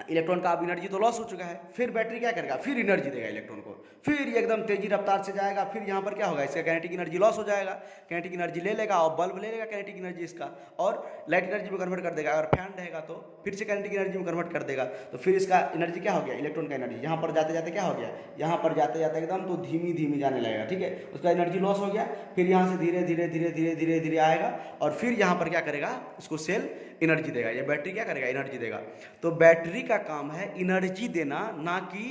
इलेक्ट्रॉन का अब एनर्जी तो लॉस हो चुका है, फिर बैटरी क्या करेगा? फिर एनर्जी देगा इलेक्ट्रॉन को, फिर ये एकदम तेजी रफ्तार से जाएगा। फिर यहाँ पर क्या होगा? इसका काइनेटिक एनर्जी लॉस हो जाएगा, काइनेटिक एनर्जी ले लेगा और बल्ब ले लेगा काइनेटिक एनर्जी इसका, और लाइट एनर्जी में कन्वर्ट कर देगा। अगर फैन रहेगा तो फिर से काइनेटिक एनर्जी में कन्वर्ट कर देगा। तो फिर इसका एनर्जी क्या हो गया? इलेक्ट्रॉन का एनर्जी यहाँ पर जाते जाते क्या हो गया? यहाँ पर जाते जाते एकदम तो धीमी धीमी जाने लगेगा, ठीक है, उसका एनर्जी लॉस हो गया। फिर यहाँ से धीरे धीरे धीरे धीरे धीरे धीरे आएगा, और फिर यहाँ पर क्या करेगा? इसको सेल एनर्जी देगा। ये बैटरी क्या करेगा? एनर्जी देगा। तो बैटरी का काम है एनर्जी देना, ना कि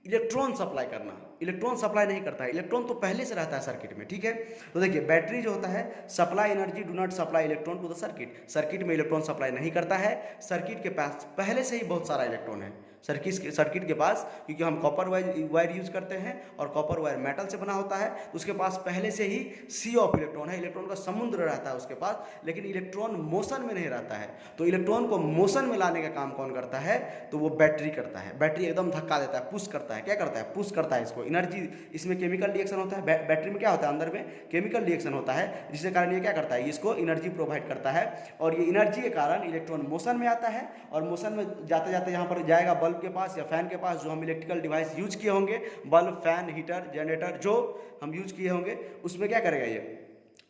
इलेक्ट्रॉन सप्लाई करना। इलेक्ट्रॉन सप्लाई नहीं करता है, इलेक्ट्रॉन तो पहले से रहता है सर्किट में, ठीक है। तो देखिए बैटरी जो होता है, supply energy do not supply electron to the circuit. Circuit में इलेक्ट्रॉन सप्लाई नहीं करता है, सर्किट के पास पहले से ही बहुत सारा इलेक्ट्रॉन है सर्किट के पास, क्योंकि हम कॉपर वायर यूज करते हैं और कॉपर वायर मेटल से बना होता है, तो उसके पास पहले से ही सी ऑफ इलेक्ट्रॉन है, इलेक्ट्रॉन का समुद्र रहता है उसके पास। लेकिन इलेक्ट्रॉन मोशन में नहीं रहता है, तो इलेक्ट्रॉन को मोशन में लाने का काम कौन करता है? तो वो बैटरी करता है। बैटरी एकदम धक्का देता है, पुश करता है। क्या करता है? पुश करता है इसको, एनर्जी। इसमें केमिकल रिएक्शन होता है, बैटरी में क्या होता है? अंदर में केमिकल रिएक्शन होता है, जिसके कारण ये क्या करता है? इसको एनर्जी प्रोवाइड करता है। और ये एनर्जी के कारण इलेक्ट्रॉन मोशन में आता है, और मोशन में जाते जाते यहाँ पर जाएगा बल्ब के पास या फैन के पास, जो हम इलेक्ट्रिकल डिवाइस यूज किए होंगे, बल्ब, फैन, हीटर, जनरेटर जो हम यूज किए होंगे, उसमें क्या करेगा? ये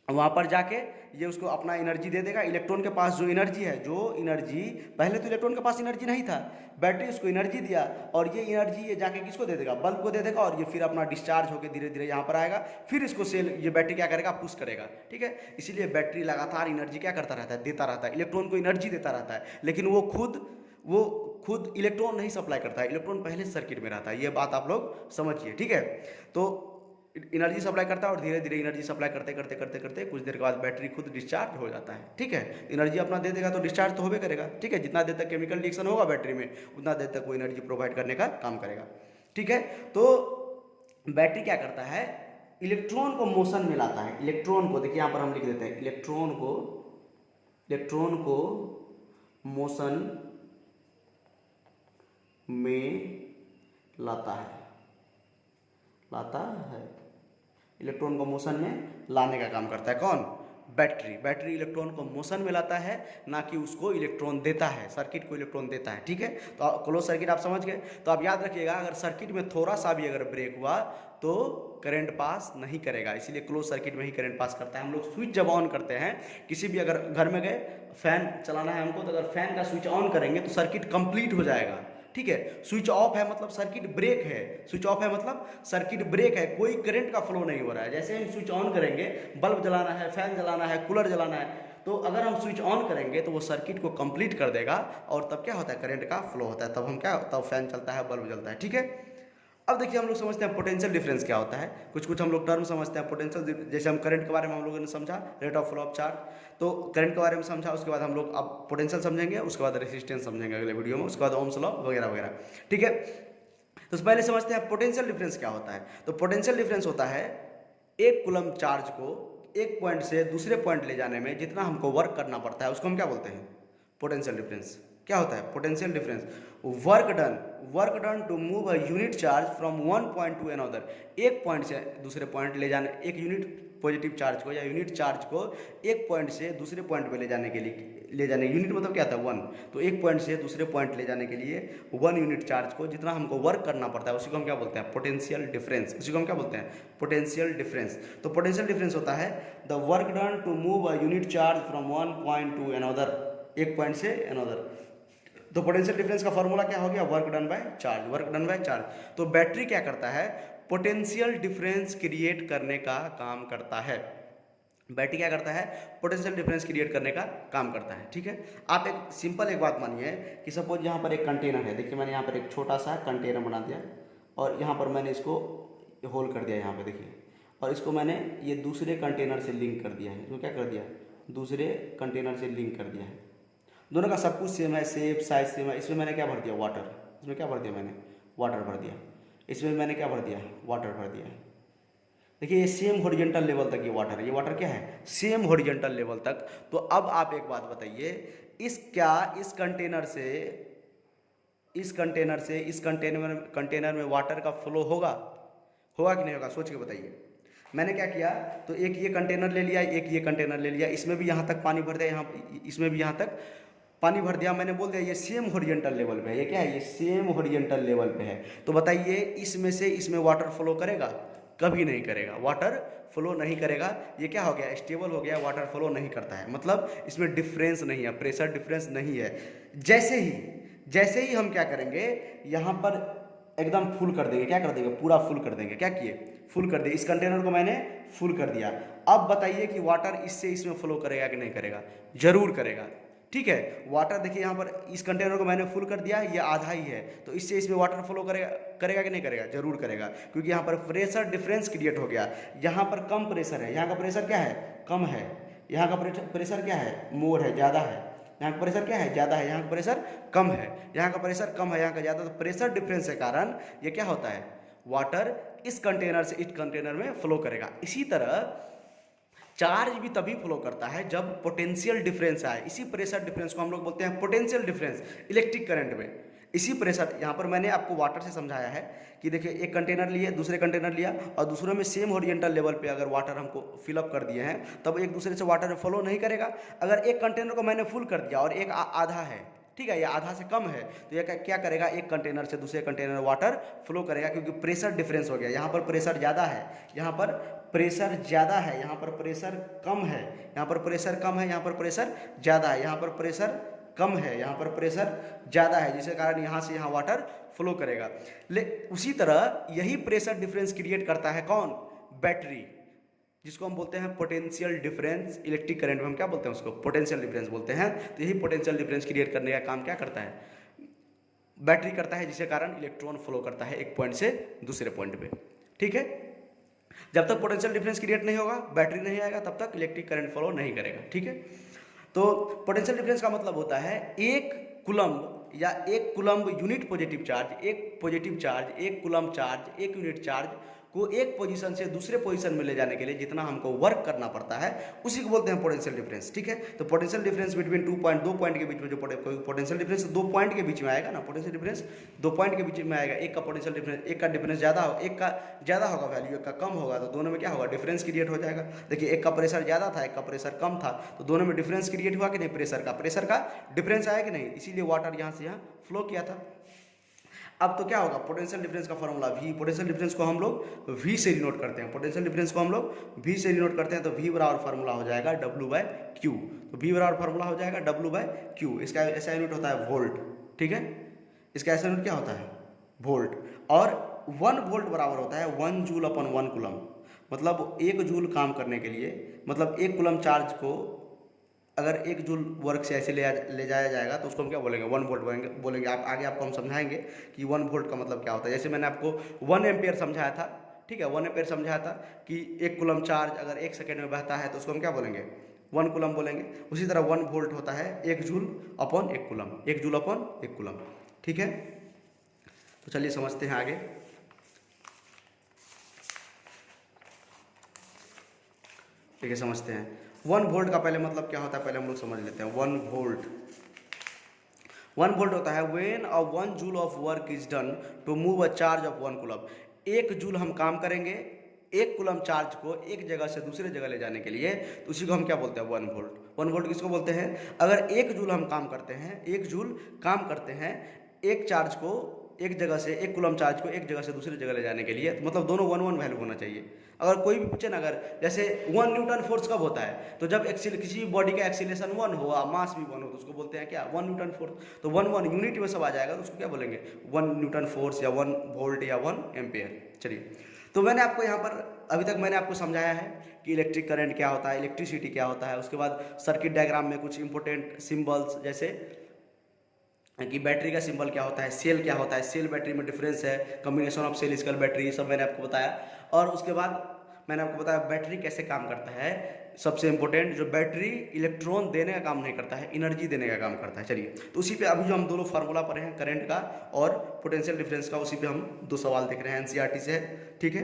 वहाँ पर जाके ये उसको अपना एनर्जी दे देगा। इलेक्ट्रॉन के पास जो एनर्जी है, जो एनर्जी पहले तो इलेक्ट्रॉन के पास एनर्जी नहीं था, बैटरी उसको एनर्जी दिया, और ये एनर्जी ये जाके किसको दे देगा? बल्ब को दे देगा, और ये फिर अपना डिस्चार्ज होकर धीरे धीरे यहाँ पर आएगा। फिर इसको सेल, ये बैटरी क्या करेगा? पुश करेगा, ठीक है। इसीलिए बैटरी लगातार एनर्जी क्या करता रहता है? देता रहता है, इलेक्ट्रॉन को एनर्जी देता रहता है। लेकिन वो खुद इलेक्ट्रॉन नहीं सप्लाई करता है, इलेक्ट्रॉन पहले सर्किट में रहता है। ये बात आप लोग समझिए, ठीक है। तो एनर्जी सप्लाई करता है, और धीरे धीरे एनर्जी सप्लाई करते करते करते करते कुछ देर के बाद बैटरी खुद डिस्चार्ज हो जाता है, ठीक है। एनर्जी अपना दे देगा तो डिस्चार्ज तो होबे करेगा, ठीक है। जितना देर तक केमिकल रिएक्शन होगा बैटरी में, उतना देर तक वो एनर्जी प्रोवाइड करने का काम करेगा, ठीक है। तो बैटरी क्या करता है? इलेक्ट्रॉन को मोशन में लाता है। इलेक्ट्रॉन को देखिए यहाँ पर हम लिख देते हैं, इलेक्ट्रॉन को मोशन में लाता है। इलेक्ट्रॉन को मोशन में लाने का काम करता है कौन? बैटरी इलेक्ट्रॉन को मोशन में लाता है, ना कि उसको इलेक्ट्रॉन देता है, सर्किट को इलेक्ट्रॉन देता है। ठीक है, तो क्लोज सर्किट आप समझ गए। तो आप याद रखिएगा, अगर सर्किट में थोड़ा सा भी अगर ब्रेक हुआ तो करंट पास नहीं करेगा, इसीलिए क्लोज सर्किट में ही करंट पास करता है। हम लोग स्विच जब ऑन करते हैं, किसी भी अगर घर में गए फैन चलाना है हमको, तो अगर फैन का स्विच ऑन करेंगे तो सर्किट कंप्लीट हो जाएगा। ठीक है, स्विच ऑफ है मतलब सर्किट ब्रेक है, स्विच ऑफ है मतलब सर्किट ब्रेक है, कोई करंट का फ्लो नहीं हो रहा है। जैसे हम स्विच ऑन करेंगे, बल्ब जलाना है, फैन जलाना है, कूलर जलाना है, तो अगर हम स्विच ऑन करेंगे तो वो सर्किट को कंप्लीट कर देगा और तब क्या होता है, करंट का फ्लो होता है, तब फैन चलता है, बल्ब जलता है। ठीक है, अब देखिए हम लोग समझते हैं पोटेंशियल डिफरेंस क्या होता है। कुछ हम लोग टर्म समझते हैं पोटेंशियल, जैसे हम करंट के बारे में हम लोगों ने समझा, rate of flow of charge, तो करंट के बारे में समझा, उसके बाद हम लोग अब पोटेंशियल समझेंगे, उसके बाद रेजिस्टेंस समझेंगे अगले वीडियो में, उसके बाद ओम्स लॉ वगैरह वगैरह। ठीक है, तो पहले समझते हैं पोटेंशियल डिफरेंस क्या होता है। तो पोटेंशियल डिफरेंस होता है एक कूलम चार्ज को एक पॉइंट से दूसरे पॉइंट ले जाने में जितना हमको वर्क करना पड़ता है, उसको हम क्या बोलते हैं, पोटेंशियल डिफरेंस। क्या होता है potential difference, work done to move a unit charge from one point to another, एक पॉइंट से दूसरे पॉइंट ले जाने, एक यूनिट पॉजिटिव चार्ज को या यूनिट चार्ज को एक पॉइंट से दूसरे पॉइंट पे ले जाने के लिए, यूनिट मतलब क्या था, वन, तो एक पॉइंट से दूसरे पॉइंट ले जाने के लिए वन यूनिट चार्ज को जितना हमको वर्क करना पड़ता है, उसी को हम क्या बोलते हैं, पोटेंशियल डिफरेंस। उसी को हम क्या बोलते हैं, पोटेंशियल डिफरेंस। तो पोटेंशियल डिफरेंस होता है the work done to move a unit charge from one point to another, एक पॉइंट से अनदर। तो पोटेंशियल डिफरेंस का फॉर्मूला क्या हो गया, work done by charge, work done by charge. तो बैटरी क्या करता है, पोटेंशियल डिफरेंस क्रिएट करने का काम करता है। बैटरी क्या करता है, पोटेंशियल डिफरेंस क्रिएट करने का काम करता है। ठीक है, आप एक सिंपल एक बात मानिए कि सपोज यहाँ पर एक कंटेनर है, देखिए मैंने यहाँ पर एक छोटा सा कंटेनर बना दिया और यहाँ पर मैंने इसको होल कर दिया यहाँ पे देखिए, और इसको मैंने ये दूसरे कंटेनर से लिंक कर दिया है। इसको क्या कर दिया, दूसरे कंटेनर से लिंक कर दिया है। दोनों का सब कुछ सेम है, शेप साइज सेम है। इसमें मैंने क्या भर दिया, वाटर, इसमें क्या भर दिया मैंने, वाटर भर दिया। इसमें मैंने क्या भर दिया, वाटर भर दिया। देखिए ये सेम हॉरिजॉन्टल लेवल तक ये वाटर है, ये वाटर क्या है, सेम हॉरिजॉन्टल लेवल तक। तो अब आप एक बात बताइए, इस कंटेनर में वाटर का फ्लो होगा कि नहीं होगा, सोच के बताइए। मैंने क्या किया, तो एक ये कंटेनर ले लिया, एक ये कंटेनर ले लिया, इसमें भी यहाँ तक पानी भर दिया, इसमें भी यहाँ तक पानी भर दिया। मैंने बोल दिया ये सेम हॉरिजॉन्टल लेवल पे है, ये क्या है, ये सेम हॉरिजॉन्टल लेवल पे है। तो बताइए इसमें से इसमें वाटर फ्लो करेगा, कभी नहीं करेगा, वाटर फ्लो नहीं करेगा। ये क्या हो गया, स्टेबल हो गया, वाटर फ्लो नहीं करता है, मतलब इसमें डिफरेंस नहीं है, प्रेशर डिफरेंस नहीं है। जैसे ही हम क्या करेंगे, यहाँ पर एकदम फुल कर देंगे, क्या कर देंगे, पूरा फुल कर देंगे। क्या किए, फुल कर दिए, इस कंटेनर को मैंने फुल कर दिया। अब बताइए कि वाटर इससे इसमें फ्लो करेगा कि नहीं करेगा, जरूर करेगा। ठीक है, वाटर देखिए यहाँ पर इस कंटेनर को मैंने फुल कर दिया, ये आधा ही है, तो इससे इसमें वाटर फ्लो करेगा कि नहीं करेगा, जरूर करेगा, क्योंकि यहाँ पर प्रेशर डिफरेंस क्रिएट हो गया। यहाँ पर कम प्रेशर है, यहाँ का प्रेशर क्या है, कम है। यहाँ का प्रेशर क्या है, मोर है, ज़्यादा है। यहाँ का प्रेशर क्या है, ज़्यादा है। यहाँ का प्रेशर कम है, यहाँ का प्रेशर कम है, यहाँ का ज़्यादा। तो प्रेशर डिफरेंस के कारण ये क्या होता है, वाटर इस कंटेनर से इस कंटेनर में फ्लो करेगा। इसी तरह चार्ज भी तभी फ्लो करता है जब पोटेंशियल डिफरेंस आए। इसी प्रेशर डिफरेंस को हम लोग बोलते हैं पोटेंशियल डिफरेंस इलेक्ट्रिक करंट में। इसी प्रेशर, यहाँ पर मैंने आपको वाटर से समझाया है कि देखिए एक कंटेनर लिए, दूसरे कंटेनर लिया, और दूसरों में सेम हॉरिजॉन्टल लेवल पे अगर वाटर हमको फिलअप कर दिए हैं, तब एक दूसरे से वाटर फ्लो नहीं करेगा। अगर एक कंटेनर को मैंने फुल कर दिया और एक आधा है, ठीक है, ये आधा से कम है, तो ये क्या करेगा, एक कंटेनर से दूसरे कंटेनर वाटर फ्लो करेगा, क्योंकि प्रेशर डिफरेंस हो गया। यहाँ पर प्रेशर ज़्यादा है, यहाँ पर प्रेशर ज़्यादा है, यहाँ पर प्रेशर कम है, यहाँ पर प्रेशर कम है, यहाँ पर प्रेशर ज़्यादा है, यहाँ पर प्रेशर कम है, यहाँ पर प्रेशर ज़्यादा है, जिसके कारण यहाँ से यहाँ वाटर फ्लो करेगा। उसी तरह यही प्रेशर डिफरेंस क्रिएट करता है कौन, बैटरी, जिसको हम बोलते हैं पोटेंशियल डिफरेंस। इलेक्ट्रिक करंट में हम क्या बोलते हैं, उसको पोटेंशियल डिफरेंस बोलते हैं। तो यही पोटेंशियल डिफरेंस क्रिएट करने का काम क्या करता है, बैटरी करता है, जिसके कारण इलेक्ट्रॉन फ्लो करता है एक पॉइंट से दूसरे पॉइंट पे। ठीक है, जब तक पोटेंशियल डिफरेंस क्रिएट नहीं होगा, बैटरी नहीं आएगा, तब तक इलेक्ट्रिक करंट फ्लो नहीं करेगा। ठीक है, तो पोटेंशियल डिफरेंस का मतलब होता है एक कूलम्ब या एक कूलम्ब यूनिट पॉजिटिव चार्ज, एक पॉजिटिव चार्ज, एक कूलम्ब चार्ज, एक यूनिट चार्ज को एक पोजीशन से दूसरे पोजीशन में ले जाने के लिए जितना हमको वर्क करना पड़ता है उसी को बोलते हैं पोटेंशियल डिफरेंस। ठीक है, तो पोटेंशियल डिफरेंस बिटवीन दो पॉइंट के बीच में जो पोटेंशियल डिफरेंस दो पॉइंट के बीच में आएगा ना, पोटेंशियल डिफरेंस दो पॉइंट के बीच में आएगा, एक का पोटेंशियल डिफरेंस, एक का डिफरेंस ज़्यादा हो, एक का ज़्यादा होगा वैल्यू, एक का कम होगा, तो दोनों में क्या होगा, डिफरेंस क्रिएट हो जाएगा। देखिए एक का प्रेशर ज़्यादा था, एक का प्रेशर कम था, तो दोनों में डिफरेंस क्रिएट हुआ कि नहीं, प्रेशर का डिफरेंस आया कि नहीं, इसीलिए वाटर यहाँ से यहाँ फ्लो किया था। अब तो क्या होगा, पोटेंशियल डिफरेंस का फॉर्मूला V, पोटेंशियल डिफरेंस को हम लोग V से डिनोट करते हैं, पोटेंशियल डिफरेंस को हम लोग V से डिनोट करते हैं, तो V बराबर फार्मूला हो जाएगा W/Q, तो V बराबर फार्मूला हो जाएगा W/Q। इसका ऐसा यूनिट होता है वोल्ट। ठीक है, इसका ऐसा यूनिट क्या होता है, वोल्ट, और 1 वोल्ट बराबर होता है 1 जूल अपॉन 1 कूलम। मतलब 1 जूल काम करने के लिए, मतलब 1 कूलम चार्ज को अगर 1 जूल वर्क से ऐसे ले जाया जाएगा तो उसको हम क्या बोलेंगे, 1 वोल्ट बोलेंगे। आप आगे आपको हम समझाएंगे कि 1 वोल्ट का मतलब क्या होता है। जैसे मैंने आपको 1 एम्पियर समझाया था, ठीक है, 1 एम्पियर समझाया था कि 1 कूलम चार्ज अगर 1 सेकेंड में बहता है तो उसको हम क्या बोलेंगे, 1 कूलम बोलेंगे। उसी तरह 1 वोल्ट होता है 1 joule upon 1 coulomb, 1 joule upon 1 coulomb. ठीक है, तो चलिए समझते हैं आगे। ठीक है, समझते हैं 1 वोल्ट का पहले मतलब क्या होता है, पहले हम लोग समझ लेते हैं। 1 वोल्ट होता है when a 1 joule of work is done to move a charge of 1 coulomb. 1 joule हम काम करेंगे 1 कूलम चार्ज को एक जगह से दूसरे जगह ले जाने के लिए, तो उसी को हम क्या बोलते हैं, 1 वोल्ट। 1 वोल्ट किसको बोलते हैं, अगर 1 जूल हम काम करते हैं, 1 जूल काम करते हैं एक चार्ज को एक जगह से, 1 कूलम चार्ज को एक जगह से दूसरी जगह ले जाने के लिए, तो मतलब दोनों 1 वैल्यू होना चाहिए। अगर कोई भी पूछे ना, अगर जैसे 1 न्यूटन फोर्स कब होता है, तो जब किसी भी बॉडी का एक्सीलरेशन 1 हो, मास भी 1 हो, तो उसको बोलते हैं क्या, 1 न्यूटन फोर्स। तो 1 यूनिट में सब आ जाएगा, तो उसको क्या बोलेंगे, 1 न्यूटन फोर्स या 1 वोल्ट या 1 एम्पियर। चलिए, तो मैंने आपको यहाँ पर अभी तक मैंने आपको समझाया है कि इलेक्ट्रिक करंट क्या होता है, इलेक्ट्रिसिटी क्या होता है। उसके बाद सर्किट डायग्राम में कुछ इंपॉर्टेंट सिंबल्स, जैसे कि बैटरी का सिंबल क्या होता है, सेल क्या होता है, सेल बैटरी में डिफरेंस है, combination of cell is called battery, सब मैंने आपको बताया। और उसके बाद मैंने आपको बताया बैटरी कैसे काम करता है। सबसे इंपॉर्टेंट, जो बैटरी इलेक्ट्रॉन देने का काम नहीं करता है, एनर्जी देने का काम करता है। चलिए, तो उसी पे अभी जो हम दोनों फार्मूला पढ़े हैं, करंट का और पोटेंशियल डिफरेंस का, उसी पे हम 2 सवाल देख रहे हैं एनसीईआरटी से। ठीक है,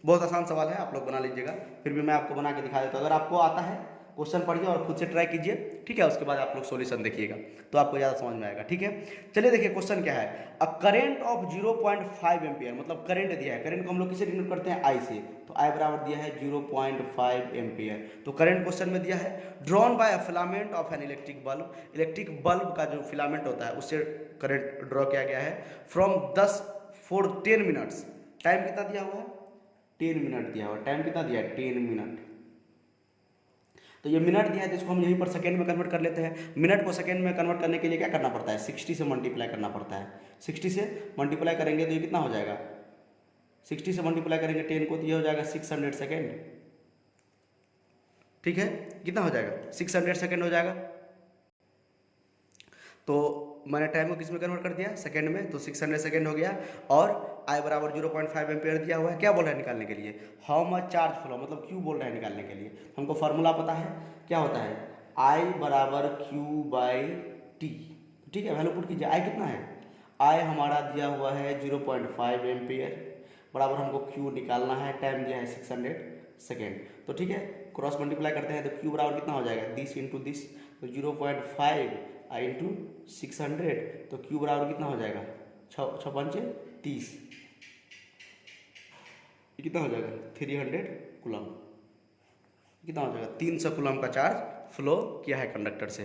बहुत आसान सवाल है, आप लोग बना लीजिएगा, फिर भी मैं आपको बना के दिखा देता हूँ। अगर आपको आता है क्वेश्चन पढ़िए और खुद से ट्राई कीजिए, ठीक है, उसके बाद आप लोग सॉल्यूशन देखिएगा तो आपको ज़्यादा समझ में आएगा। ठीक है, चलिए देखिए क्वेश्चन क्या है। अ करंट ऑफ 0.5 एम्पियर, मतलब करंट दिया है, करंट को हम लोग किसे डिनोट करते हैं, आई से, तो आई बराबर दिया है 0.5 एम्पियर। तो करंट क्वेश्चन में दिया है drawn by a filament of an electric bulb, electric bulb का जो फिलामेंट होता है उससे करंट ड्रॉ किया गया है फ्रॉम 10 मिनट्स। टाइम कितना दिया हुआ है, 10 मिनट दिया हुआ है। टाइम कितना दिया है, 10 मिनट। तो ये मिनट दिया है, तो इसको हम यहीं पर सेकंड में कन्वर्ट कर लेते हैं। मिनट को सेकंड में कन्वर्ट करने के लिए क्या करना पड़ता है, 60 से मल्टीप्लाई करना पड़ता है। 60 से मल्टीप्लाई करेंगे तो ये कितना हो जाएगा, 60 से मल्टीप्लाई करेंगे 10 को, तो ये हो जाएगा 600 सेकेंड। ठीक है, कितना हो जाएगा, 600 सेकेंड हो जाएगा। तो मैंने टाइम को किस में कन्वर्ट कर दिया, सेकंड में, तो 600 सेकेंड हो गया। और आई बराबर 0.5 एम्पियर दिया हुआ है। क्या बोल रहा है निकालने के लिए, हाउ मच चार्ज फ्लो, मतलब क्यू बोल रहा है निकालने के लिए। हमको फार्मूला पता है, क्या होता है, आई बराबर क्यू बाई टी। ठीक है, वैल्यू पुट कीजिए, आई कितना है, आई हमारा दिया हुआ है 0.5 एम्पियर, बराबर हमको क्यू निकालना है, टाइम दिया है 600 सेकेंड। तो ठीक है, क्रॉस मल्टीप्लाई करते हैं तो क्यू बराबर कितना हो जाएगा, दिस इंटू दिस, तो 0.5 इंटू 600, तो क्यू बराबर कितना हो जाएगा, 6 पंचे 30, कितना हो जाएगा 300 कूलम। कितना हो जाएगा, 300 कूलम का चार्ज फ्लो किया है कंडक्टर से।